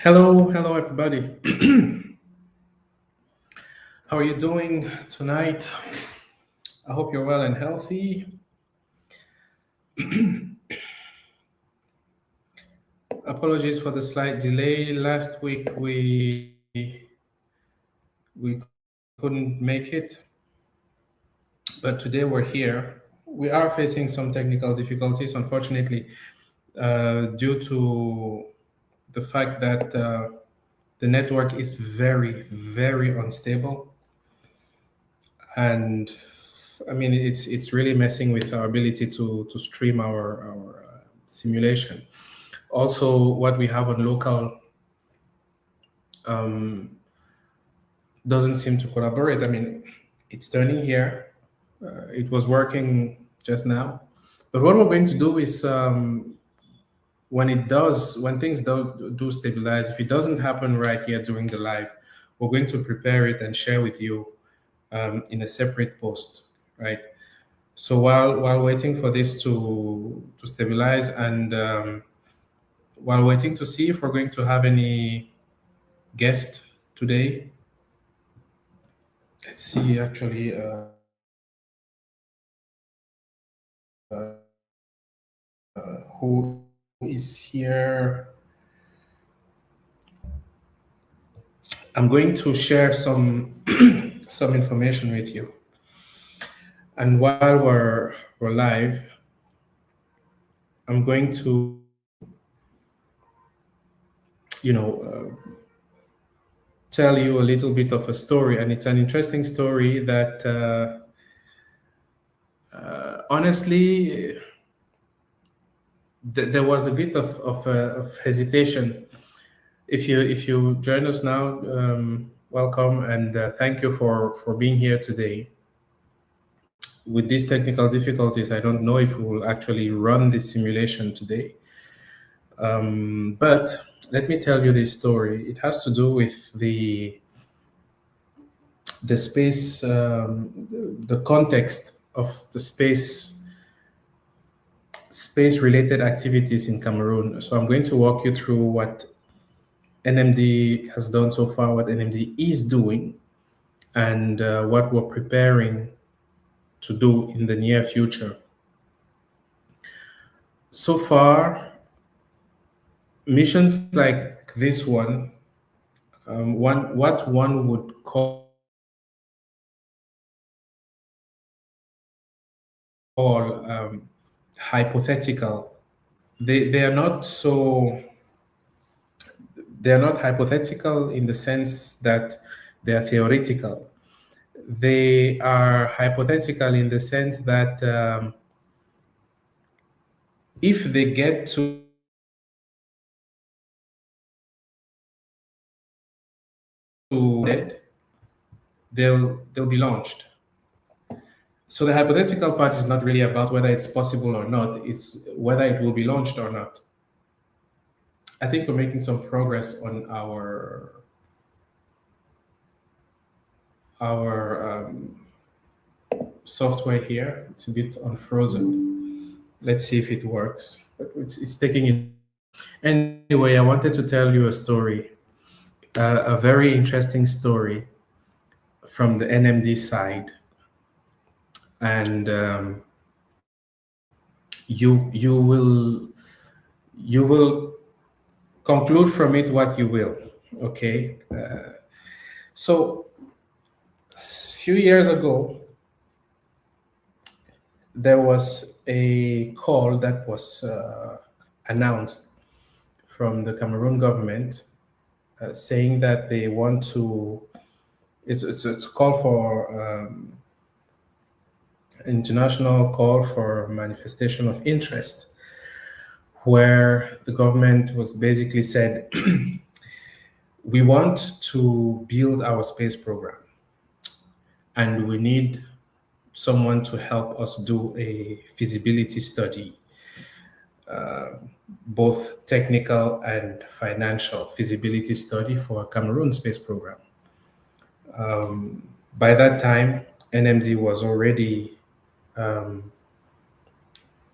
Hello everybody. How are you doing tonight? I hope you're well and healthy. Apologies for the slight delay. Last week we couldn't make it, but today we're here. We are facing some technical difficulties, unfortunately, due to the fact that the network is very unstable, and I mean it's really messing with our ability to stream our simulation. Also, what we have on local doesn't seem to collaborate. I mean, it's turning here. It was working just now, but what we're going to do is when things do stabilize, if it doesn't happen right here during the live, we're going to prepare it and share with you in a separate post, right? So while waiting for this to stabilize and while waiting to see if we're going to have any guest today, let's see actually who is here. I'm going to share some some information with you. And while we're live, I'm going to, tell you a little bit of a story, and it's an interesting story that honestly there was a bit of hesitation. If you join us now, welcome, and thank you for being here today. With these technical difficulties, I don't know if we will actually run this simulation today. But let me tell you this story. It has to do with the space, the context of the space related activities in Cameroon. So I'm going to walk you through what NMD has done so far, what NMD is doing, and what we're preparing to do in the near future. So far, missions like this one, what one would call hypothetical. They are not so. They are not hypothetical in the sense that they are theoretical. They are hypothetical in the sense that if they get to they'll be launched. So the hypothetical part is not really about whether it's possible or not, it's whether it will be launched or not. I think we're making some progress on our software here. It's a bit unfrozen. Let's see if it works. But it's taking it. Anyway, I wanted to tell you a story, a very interesting story from the NMD side, and you will conclude from it what you will. Okay. So a few years ago, there was a call that was announced from the Cameroon government saying that they want to, it's a call for international call for manifestation of interest, where the government was basically said, we want to build our space program and we need someone to help us do a feasibility study, both technical and financial feasibility study for a Cameroon space program. By that time, NMD was already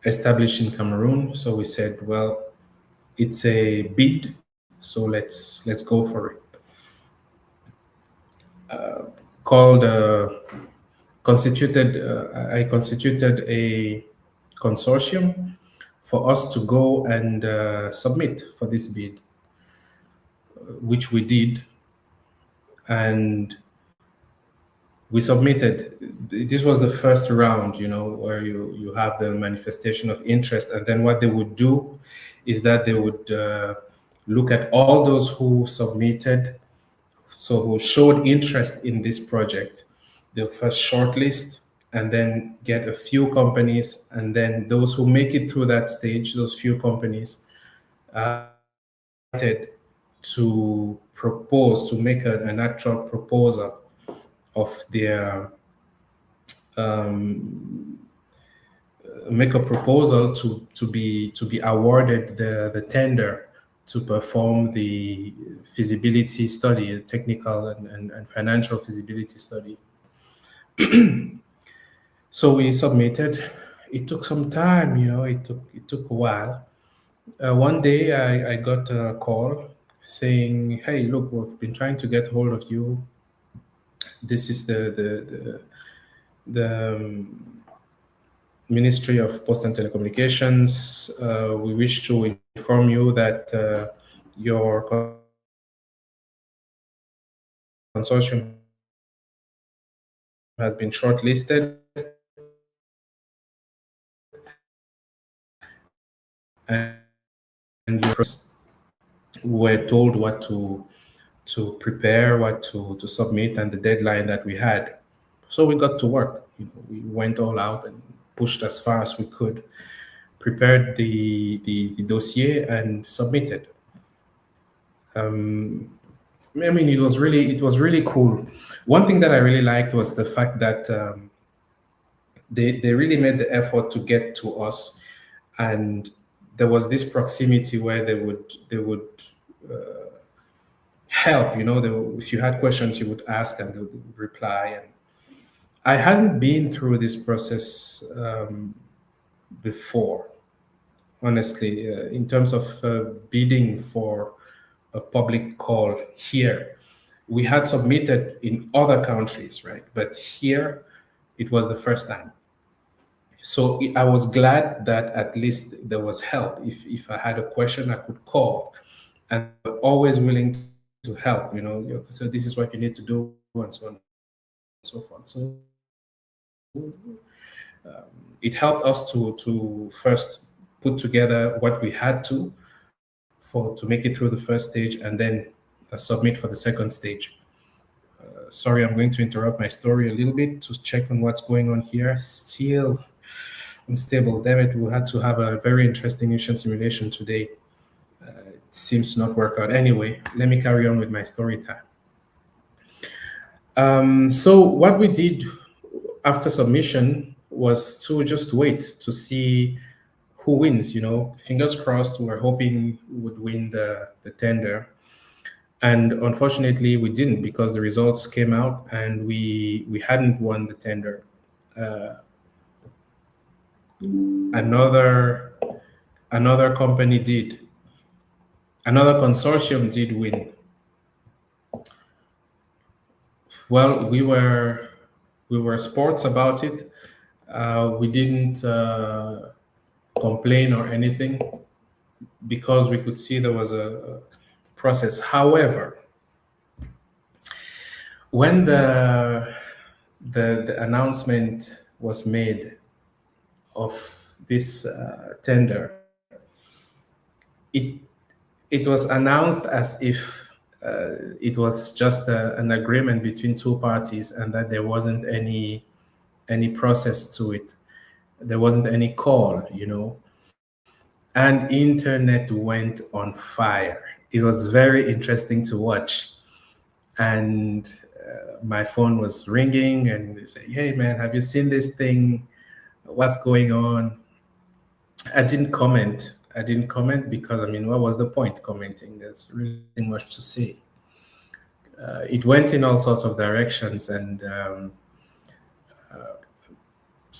established in Cameroon. So we said, well, it's a bid So let's go for it. Called constituted. I constituted a consortium for us to go and submit for this bid, which we did, and we submitted. This was the first round, where you have the manifestation of interest, and then what they would do is that they would look at all those who submitted, so who showed interest in this project. They'll first shortlist and then get a few companies, and then those who make it through that stage, those few companies, to propose, to make an actual proposal of their make a proposal to be awarded the tender to perform the feasibility study, a technical and financial feasibility study. So we submitted. It took some time, it took a while. One day I got a call saying, "Hey, look, we've been trying to get hold of you. This is the Ministry of Post and Telecommunications. We wish to inform you that your consortium has been shortlisted, and we're told what to prepare, what to submit, and the deadline that we had." So we got to work. We went all out and pushed as far as we could, prepared the dossier, and submitted. I mean, it was really cool. One thing that I really liked was the fact that they really made the effort to get to us, and there was this proximity where they would help. If you had questions, you would ask, and they would reply. And I hadn't been through this process before, honestly, in terms of bidding for a public call here. We had submitted in other countries, right? But here, it was the first time. So I was glad that at least there was help. If I had a question, I could call, and they were always willing to help. So this is what you need to do, and so on and so forth. So it helped us to first put together what we had to make it through the first stage, and then submit for the second stage. Sorry, I'm going to interrupt my story a little bit to check on what's going on here. Still unstable. Damn it, we had to have a very interesting mission simulation today. It seems to not work out. Anyway, let me carry on with my story time. So what we did after submission was to just wait to see who wins. Fingers crossed, we're hoping we would win the tender. And unfortunately, we didn't, because the results came out and we hadn't won the tender. Another company did. Another consortium did win. Well, we were sports about it. We didn't complain or anything, because we could see there was a process. However, when the announcement was made of this tender, it was announced as if it was just an agreement between two parties, and that there wasn't any process to it. There wasn't any call, and internet went on fire. It was very interesting to watch. And my phone was ringing, and they say, "Hey man, have you seen this thing? What's going on?" I didn't comment because, what was the point commenting? There's really much to say. It went in all sorts of directions, and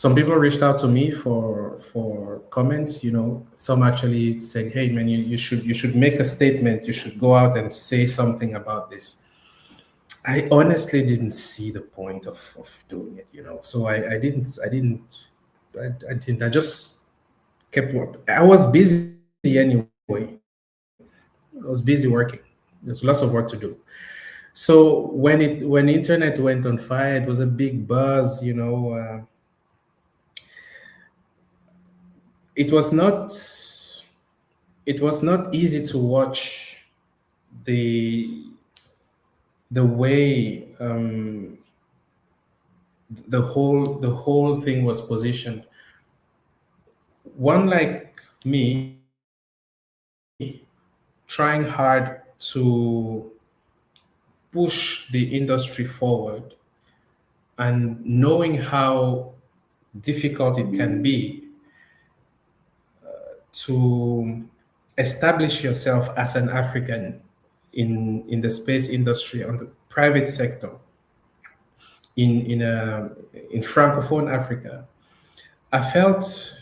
some people reached out to me for comments. Some actually said, "Hey, man, you should make a statement. You should go out and say something about this." I honestly didn't see the point of doing it. So I just kept work. I was busy anyway. I was busy working. There's lots of work to do. So when internet went on fire, it was a big buzz. It was not easy to watch the way the whole thing was positioned. One like me trying hard to push the industry forward and knowing how difficult it can be to establish yourself as an African in the space industry on the private sector in Francophone Africa. I felt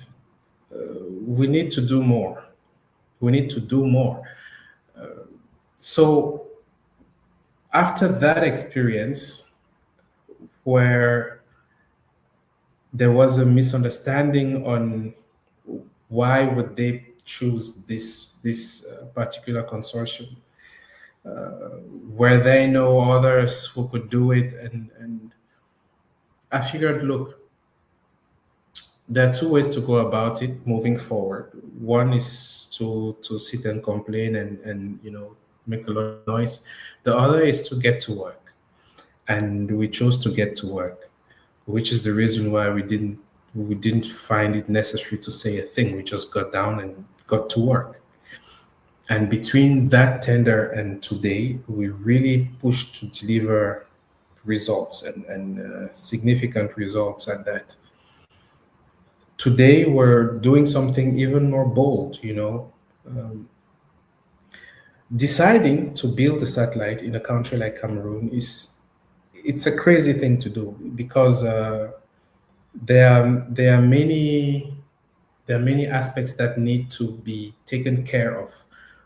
we need to do more. We need to do more. So after that experience, where there was a misunderstanding on why would they choose this particular consortium, where they know others who could do it, and I figured, look, there are two ways to go about it moving forward. One is to sit and complain and make a lot of noise. The other is to get to work, and we chose to get to work, which is the reason why we didn't find it necessary to say a thing. We just got down and got to work. And between that tender and today, we really pushed to deliver results and significant results at that. Today, we're doing something even more bold, deciding to build a satellite in a country like Cameroon it's a crazy thing to do, because there are many aspects that need to be taken care of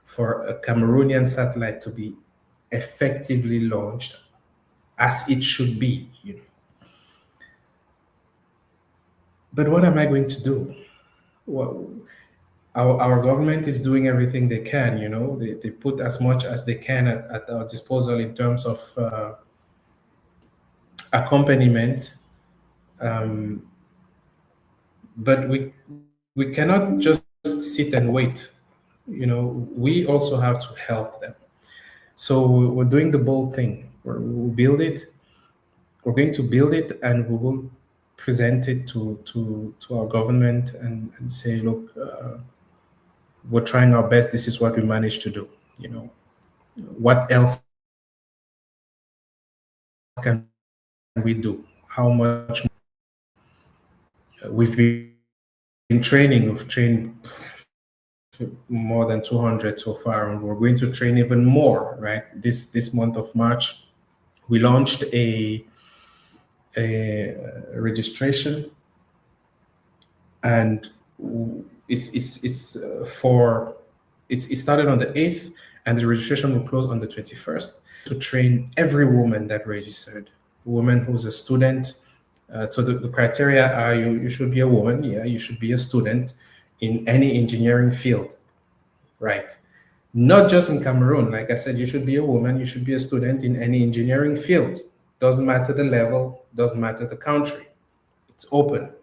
for a Cameroonian satellite to be effectively launched as it should be. But what am I going to do? Well, our government is doing everything they can. They put as much as they can at our disposal in terms of accompaniment. But we cannot just sit and wait. We also have to help them. So we're doing the bold thing. We'll build it. We're going to build it, and we will present it to our government and say, look, we're trying our best. This is what we managed to do. What else can we do? How much we've been training? We've trained more than 200 so far, and we're going to train even more. Right, this month of March, we launched a registration, and it started on the 8th, and the registration will close on the 21st, to train every woman that registered, a woman who's a student. So the criteria are you should be a woman, you should be a student in any engineering field, right? Not just in Cameroon. Like I said, you should be a woman, you should be a student in any engineering field. Doesn't matter the level, doesn't matter the country. It's open.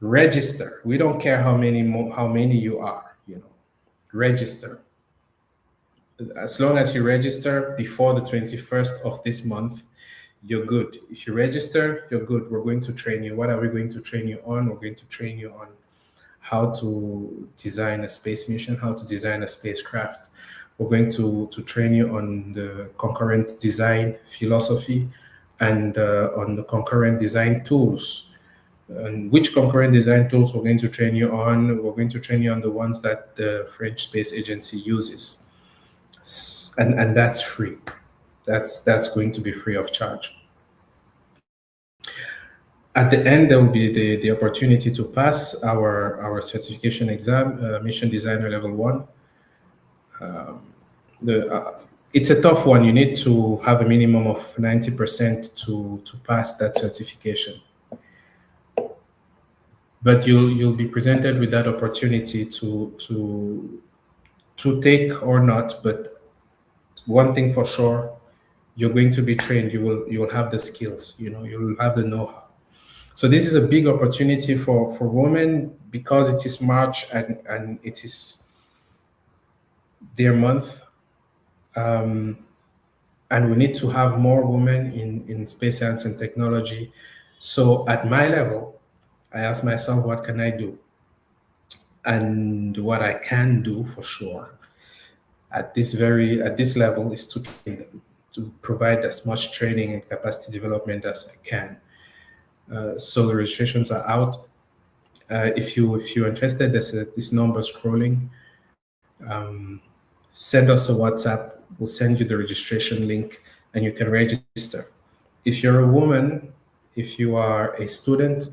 Register. We don't care how many you are, register. As long as you register before the 21st of this month, you're good. If you register, you're good. We're going to train you. What are we going to train you on? We're going to train you on how to design a space mission, how to design a spacecraft. We're going to train you on the concurrent design philosophy and on the concurrent design tools. And which concurrent design tools we're going to train you on? We're going to train you on the ones that the French Space Agency uses. And that's free. That's going to be free of charge. At the end, there will be the opportunity to pass our certification exam, mission designer level 1. The It's a tough one. You need to have a minimum of 90% to pass that certification. But you'll be presented with that opportunity to take or not. But one thing for sure, you're going to be trained. You'll have the skills. You'll have the know-how. So this is a big opportunity for women because it is March and it is their month. And we need to have more women in space science and technology. So at my level, I ask myself, what can I do? And what I can do for sure at this level is to train them, to provide as much training and capacity development as I can. So the registrations are out. If you're interested, there's this number scrolling. Send us a WhatsApp. We'll send you the registration link, and you can register. If you're a woman, if you are a student,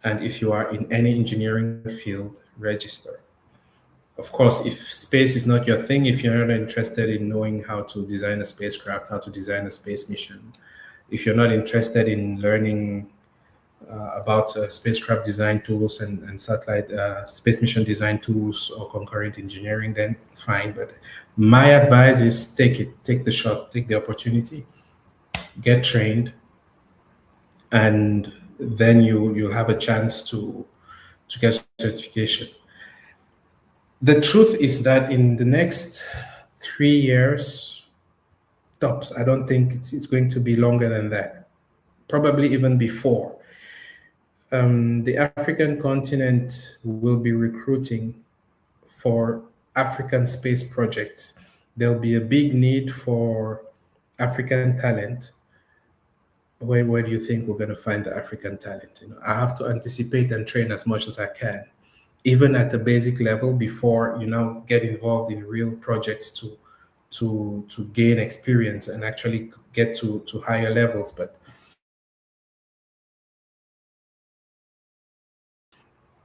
and if you are in any engineering field, register. Of course, if space is not your thing, if you're not interested in knowing how to design a spacecraft, how to design a space mission, if you're not interested in learning about spacecraft design tools and satellite space mission design tools or concurrent engineering, then fine. But my advice is take the shot, take the opportunity, get trained, and then you'll have a chance to get certification. The truth is that in the next 3 years, tops, I don't think it's going to be longer than that, probably even before. The African continent will be recruiting for African space projects. There'll be a big need for African talent. Where do you think we're going to find the African talent? I have to anticipate and train as much as I can, even at the basic level, before get involved in real projects to gain experience and actually get to higher levels. But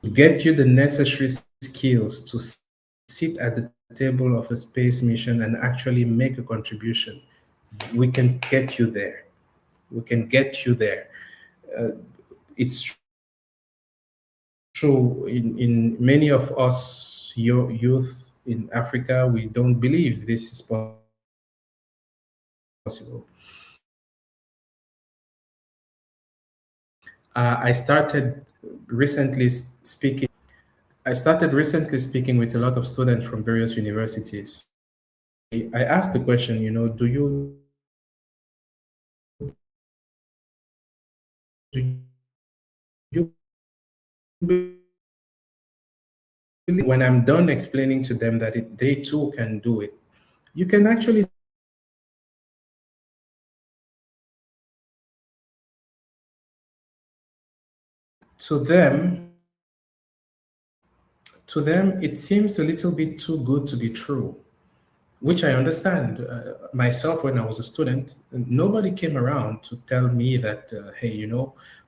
to get you the necessary skills to sit at the table of a space mission and actually make a contribution, we can get you there. We can get you there. It's true in many of us youth in Africa, we don't believe this is possible. I started recently speaking with a lot of students from various universities. I asked the question, do you when I'm done explaining to them that they too can do it, you can actually to them it seems a little bit too good to be true, which I understand. Myself, when I was a student, nobody came around to tell me that, hey,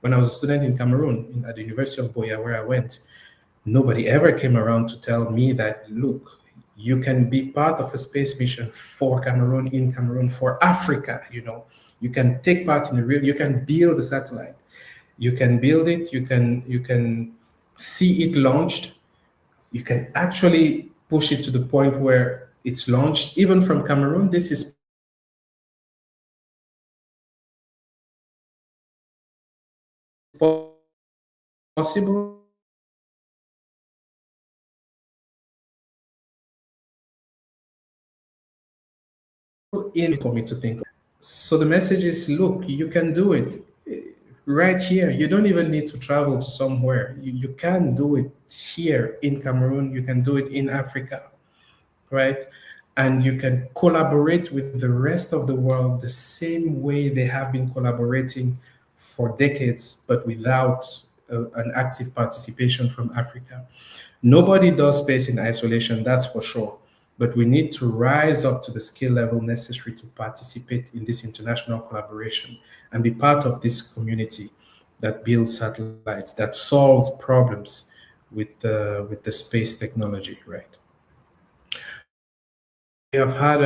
when I was a student in Cameroon at the University of Boya, where I went, nobody ever came around to tell me that, look, you can be part of a space mission for Cameroon, in Cameroon, for Africa. You can take part in you can build a satellite, you can build it, you can see it launched, you can actually push it to the point where it's launched, even from Cameroon. This is possible. For me to think. So the message is, look, you can do it right here. You don't even need to travel to somewhere. You can do it here in Cameroon. You can do it in Africa, right? And you can collaborate with the rest of the world the same way they have been collaborating for decades, but without an active participation from Africa. Nobody does space in isolation, that's for sure. But we need to rise up to the skill level necessary to participate in this international collaboration and be part of this community. that builds satellites, that solves problems with the space technology, right? We have had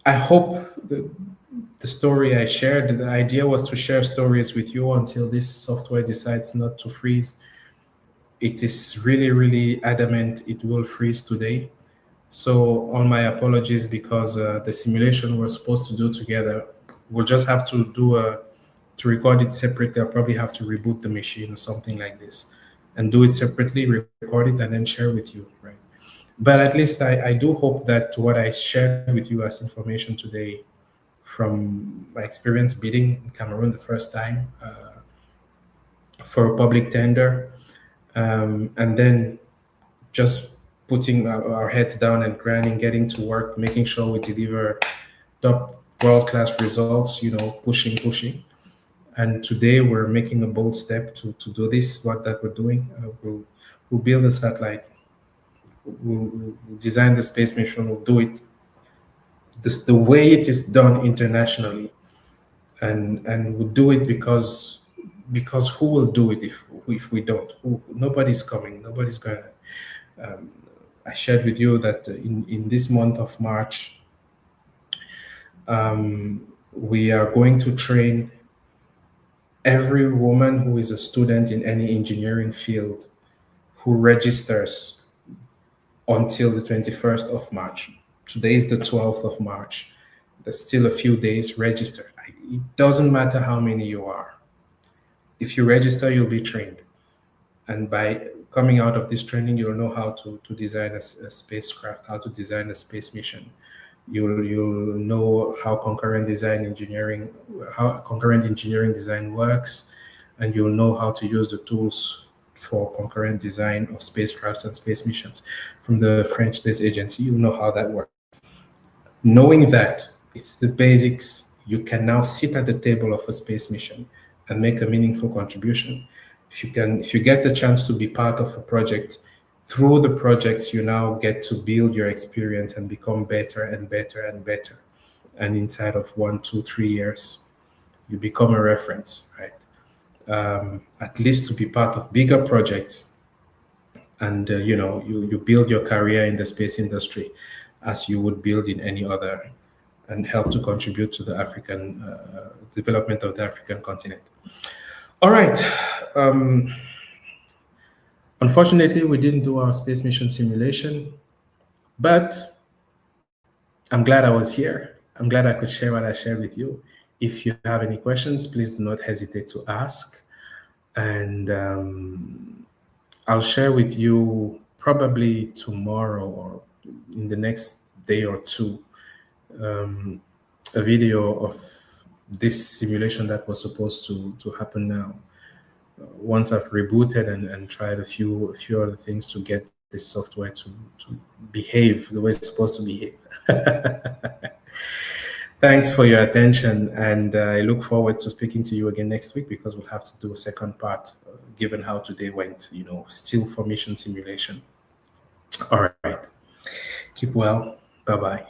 I hope the story I shared, the idea was to share stories with you until this software decides not to freeze. It is really, really adamant it will freeze today. So all my apologies, because the simulation we're supposed to do together, we'll just have to to record it separately. I'll probably have to reboot the machine or something like this and do it separately, record it, and then share with you, right? But at least I do hope that what I shared with you as information today from my experience bidding in Cameroon the first time for a public tender, and then just putting our heads down and grinding, getting to work, making sure we deliver top world-class results, pushing. And today we're making a bold step to do this, that we're doing. We'll build a satellite, we'll design the space mission, we'll do it the way it is done internationally. And we'll do it because who will do it if we don't? Nobody's coming, nobody's gonna. I shared with you that in this month of March, we are going to train every woman who is a student in any engineering field who registers until the 21st of March. Today is the 12th of March. There's still a few days. Register. It doesn't matter how many you are. If you register, you'll be trained. And by coming out of this training, you'll know how to design a spacecraft, how to design a space mission. You'll know how concurrent engineering design works, and you'll know how to use the tools for concurrent design of spacecrafts and space missions from the French Space Agency. You'll know how that works. Knowing that, it's the basics. You can now sit at the table of a space mission and make a meaningful contribution. If you get the chance to be part of a project, through the projects, you now get to build your experience and become better and better and better. And inside of 1, 2, 3 years, you become a reference, right? At least to be part of bigger projects. And, you build your career in the space industry as you would build in any other, and help to contribute to the African development of the African continent. All right. Unfortunately, we didn't do our space mission simulation, but I'm glad I was here. I'm glad I could share what I shared with you. If you have any questions, please do not hesitate to ask. And I'll share with you probably tomorrow or in the next day or two a video of this simulation that was supposed to happen now. Once I've rebooted and tried a few other things to get this software to behave the way it's supposed to behave. Thanks for your attention, and I look forward to speaking to you again next week, because we'll have to do a second part, given how today went, still for mission simulation. All right. Keep well. Bye-bye.